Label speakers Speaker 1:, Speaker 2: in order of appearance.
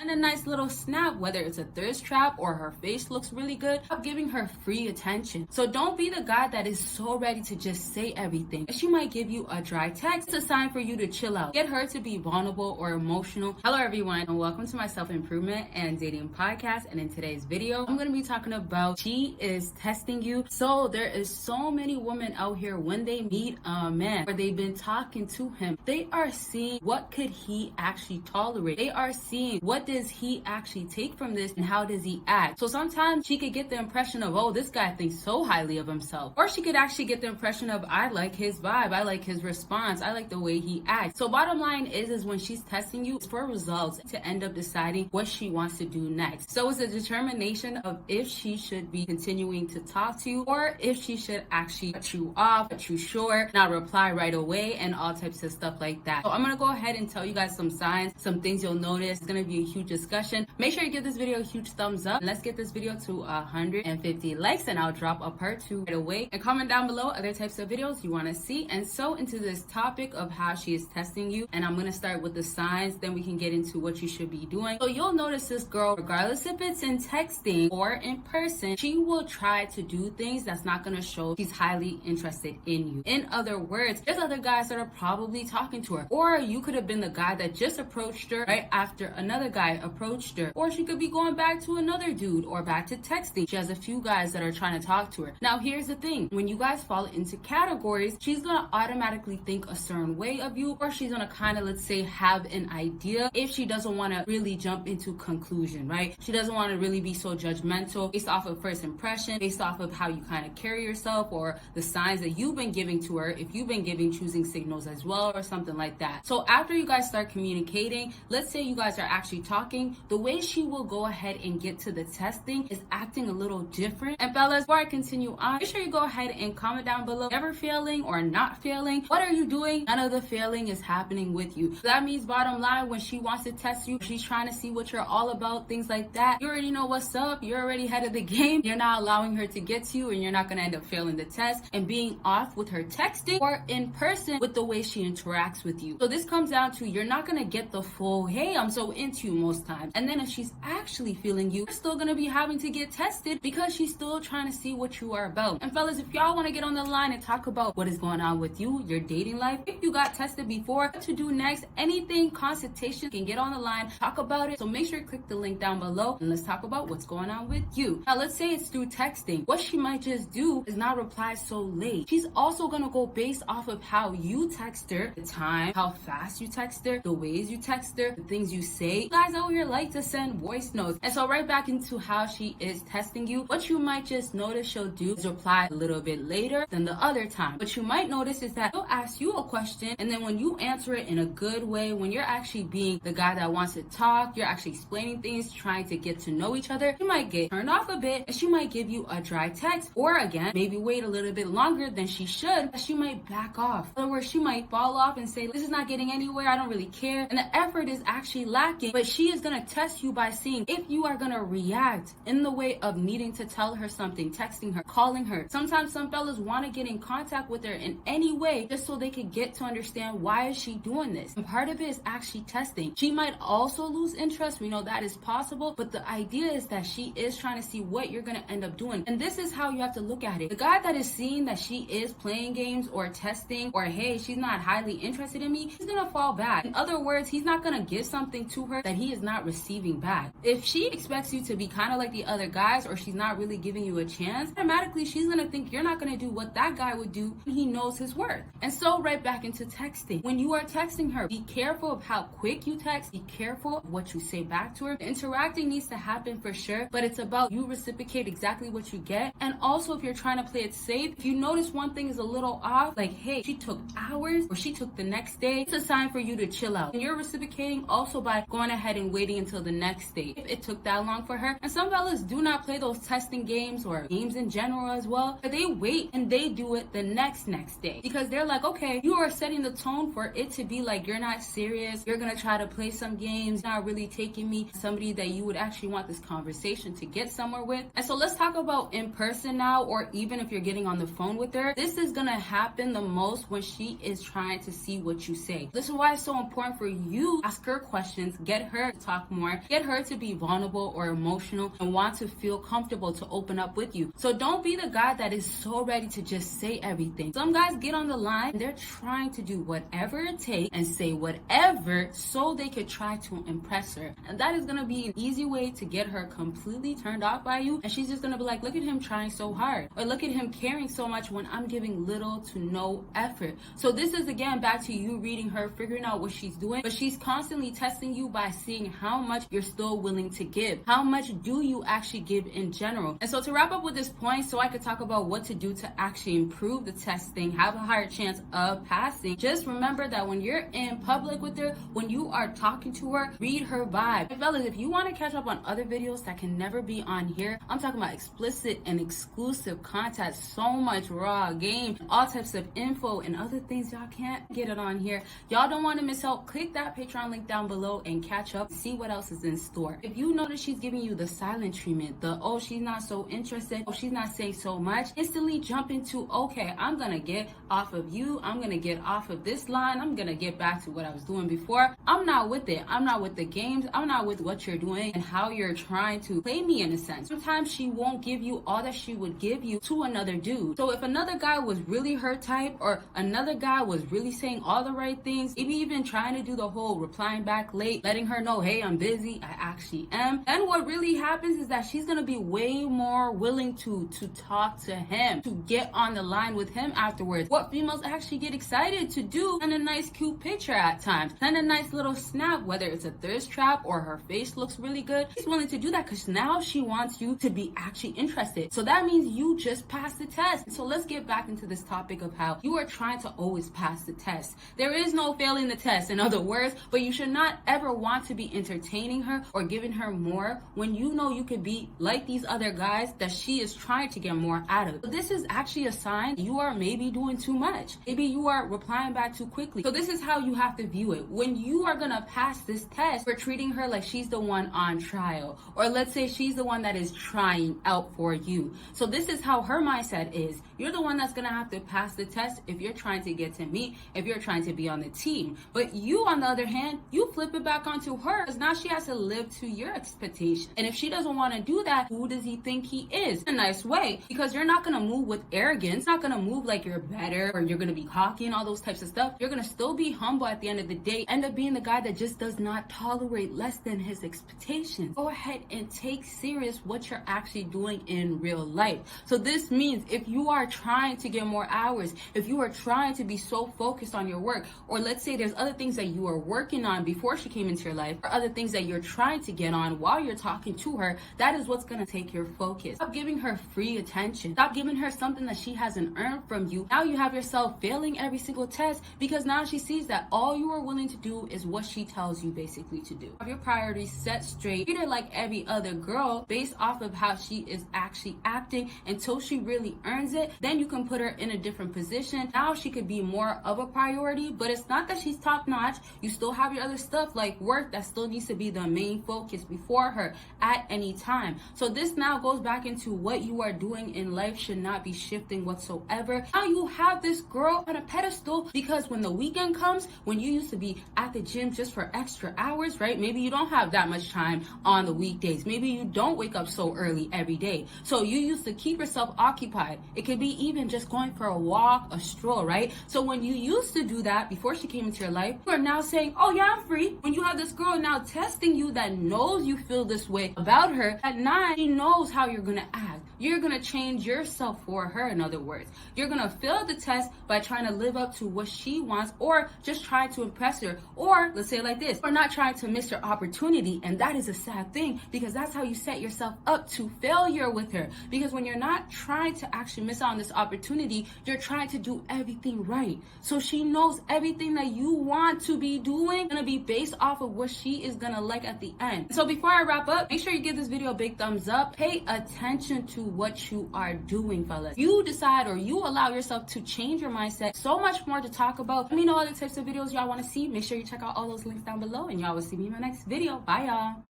Speaker 1: a nice little snap, whether it's a thirst trap or her face looks really good. Stop giving her free attention. So don't be the guy that is so ready to just say everything. She might give you a dry text. It's a sign for you to chill out. Get her to be vulnerable or emotional. Hello everyone, and welcome to my self-improvement and dating podcast. And in today's video, I'm going to be talking about she is testing you. So there is so many women out here, when they meet a man or they've been talking to him, they are seeing what could he actually tolerate. They are seeing what does he actually take from this and how does he act. So sometimes she could get the impression of, oh, this guy thinks so highly of himself. Or she could actually get the impression of, I like his vibe, I like his response, I like the way he acts. So bottom line is when she's testing you, it's for results to end up deciding what she wants to do next. So it's a determination of if she should be continuing to talk to you or if she should actually cut you off, cut you short, not reply right away, and all types of stuff like that. So I'm gonna go ahead and tell you guys some signs, some things you'll notice. It's gonna be a huge discussion. Make sure you give this video a huge thumbs up. Let's get this video to 150 likes and I'll drop a part 2 right away. And comment down below other types of videos you want to see. And so into this topic of how she is testing you, and I'm gonna start with the signs, then we can get into what you should be doing. So you'll notice this girl, regardless if it's in texting or in person, she will try to do things that's not gonna show she's highly interested in you. In other words, there's other guys that are probably talking to her, or you could have been the guy that just approached her right after another guy approached her, or she could be going back to another dude or back to texting. She has a few guys that are trying to talk to her. Now here's the thing, when you guys fall into categories, she's gonna automatically think a certain way of you, or she's gonna kind of, let's say, have an idea if she doesn't want to really jump into conclusion, right? She doesn't want to really be so judgmental based off of first impression, based off of how you kind of carry yourself or the signs that you've been giving to her, if you've been giving choosing signals as well or something like that. So after you guys start communicating, let's say you guys are actually talking, the way she will go ahead and get to the testing is acting a little different. And fellas, before I continue on, make sure you go ahead and comment down below, ever failing or not failing. What are you doing? None of the failing is happening with you. So that means bottom line, when she wants to test you, she's trying to see what you're all about, things like that. You already know what's up. You're already ahead of the game. You're not allowing her to get to you, and you're not going to end up failing the test and being off with her texting or in person with the way she interacts with you. So this comes down to, you're not going to get the full, hey, I'm so into you most times. And then if she's actually feeling you, you're still going to be having to get tested because she's still trying to see what you are about. And fellas, if y'all want to get on the line and talk about what is going on with you, your dating life, if you got tested before, what to do next, anything, consultation, can get on the line, talk about it. So make sure you click the link down below and let's talk about what's going on with you. Now let's say it's through texting. What she might just do is not reply so late. She's also going to go based off of how you text her, the time, how fast you text her, the ways you text her, the things you say. You guys out here like to send voice notes. And so right back into how she is testing you, what you might just notice she'll do is reply a little bit later than the other time. What you might notice is that she'll ask you a question, and then when you answer it in a good way, when you're actually being the guy that wants to talk, you're actually explaining things, trying to get to know each other, you might get turned off a bit and she might give you a dry text, or again, maybe wait a little bit longer than she should, but she might back off. In other words, she might fall off and say, this is not getting anywhere, I don't really care, and the effort is actually lacking. But she is going to test you by seeing if you are going to react in the way of needing to tell her something, texting her, calling her. Sometimes some fellas want to get in contact with her in any way just so they could get to understand why is she doing this. And part of it is actually testing. She might also lose interest. We know that is possible, but the idea is that she is trying to see what you're going to end up doing. And this is how you have to look at it. The guy that is seeing that she is playing games or testing, or hey, she's not highly interested in me, he's going to fall back. In other words, he's not going to give something to her that he is not receiving back. If she expects you to be kind of like the other guys, or she's not really giving you a chance, automatically she's going to think you're not going to do what that guy would do when he knows his worth. And so right back into texting. When you are texting her, be careful of how quick you text. Be careful of what you say back to her. Interacting needs to happen for sure, but it's about you reciprocate exactly what you get. And also, if you're trying to play it safe, if you notice one thing is a little off, like, hey, she took hours or she took the next day, it's a sign for you to chill out. And you're reciprocating also by going ahead and waiting until the next day if it took that long for her. And some fellas do not play those testing games or games in general as well, but they wait and they do it the next day because they're like, okay, you are setting the tone for it to be like you're not serious, you're gonna try to play some games, not really taking me somebody that you would actually want this conversation to get somewhere with. And so let's talk about in person now, or even if you're getting on the phone with her. This is gonna happen the most when she is trying to see what you say. This is why it's so important for you ask her questions, get her to talk more. Get her to be vulnerable or emotional and want to feel comfortable to open up with you. So don't be the guy that is so ready to just say everything. Some guys get on the line and they're trying to do whatever it takes and say whatever so they could try to impress her. And that is going to be an easy way to get her completely turned off by you. And she's just going to be like, look at him trying so hard. Or look at him caring so much when I'm giving little to no effort. So this is again back to you reading her, figuring out what she's doing. But she's constantly testing you by seeing how much you're still willing to give. How much do you actually give in general? And so to wrap up with this point, so I could talk about what to do to actually improve the testing, have a higher chance of passing, just remember that when you're in public with her, when you are talking to her, read her vibe. And fellas, if you want to catch up on other videos that can never be on here, I'm talking about explicit and exclusive content, so much raw game, all types of info and other things y'all can't get it on here. Y'all don't want to miss out. Click that Patreon link down below and catch up, see what else is in store. If you notice she's giving you the silent treatment, the oh she's not so interested, oh she's not saying so much, instantly jump into okay, I'm gonna get off of you, I'm gonna get off of this line, I'm gonna get back to what I was doing before. I'm not with it. I'm not with the games. I'm not with what you're doing and how you're trying to play me in a sense. Sometimes she won't give you all that she would give you to another dude. So if another guy was really her type, or another guy was really saying all the right things, maybe even trying to do the whole replying back late, letting her know, hey, I'm busy, I actually am, then what really happens is that she's gonna be way more willing to talk to him, to get on the line with him afterwards. What females actually get excited to do, send a nice cute picture at times, send a nice little snap, whether it's a thirst trap or her face looks really good. She's willing to do that because now she wants you to be actually interested. So that means you just passed the test. So let's get back into this topic of how you are trying to always pass the test. There is no failing the test, in other words, but you should not ever want to be entertaining her or giving her more when you know you could be like these other guys that she is trying to get more out of. So this is actually a sign you are maybe doing too much. Maybe you are replying back too quickly. So this is how you have to view it. When you are gonna pass this test for treating her like she's the one on trial, or let's say she's the one that is trying out for you. So this is how her mindset is. You're the one that's gonna have to pass the test if you're trying to get to me, if you're trying to be on the team. But you, on the other hand, you flip it back onto her because now she has to live to your expectation. And if she doesn't want to do that, who does he think he is? In a nice way, because you're not gonna move with arrogance, not gonna move like you're better or you're gonna be cocky and all those types of stuff. You're gonna still be humble at the end of the day, end up being the guy that just does not tolerate less than his expectations. Go ahead and take serious what you're actually doing in real life. So this means if you are trying to get more hours, if you are trying to be so focused on your work, or let's say there's other things that you are working on before she came into your life, or other things that you're trying to get on while you're talking to her, that is what's gonna take your focus. Stop giving her free attention. Stop giving her something that she hasn't earned from you. Now you have yourself failing every single test because now she sees that all you are willing to do is what she tells you basically to do. Have your priorities set straight. Treat her like every other girl based off of how she is actually acting until she really earns it. Then you can put her in a different position. Now she could be more of a priority, but it's not that she's top notch. You still have your other stuff like work that still needs to be the main focus before her at any time. So this now goes back into what you are doing in life should not be shifting whatsoever. Now you have this girl on a pedestal because when the weekend comes, when you used to be at the gym just for extra hours, right? Maybe you don't have that much time on the weekdays. Maybe you don't wake up so early every day. So you used to keep yourself occupied. It could be even just going for a walk, a stroll, right? So when you used to do that before she came into your life, you are now saying, oh yeah, I'm free. When you have this girl now testing you that knows you feel this way about her, at 9, she knows how you're gonna act. You're gonna change yourself for her, in other words. You're gonna fail the test by trying to live up to what she wants or just trying to impress her. Or let's say it like this, or not trying to miss your opportunity. And that is a sad thing because that's how you set yourself up to failure with her. Because when you're not trying to actually miss out on this opportunity, you're trying to do everything right. So she knows everything that you want to be doing gonna be based off of what she is gonna like at the end. So before I wrap up, make sure you give this video a big thumbs up. Pay attention to what you are doing, fellas. You decide or you allow yourself to change your mindset. So much more to talk about. Let me know other types of videos y'all want to see. Make sure you check out all those links down below and y'all will see me in my next video. Bye y'all.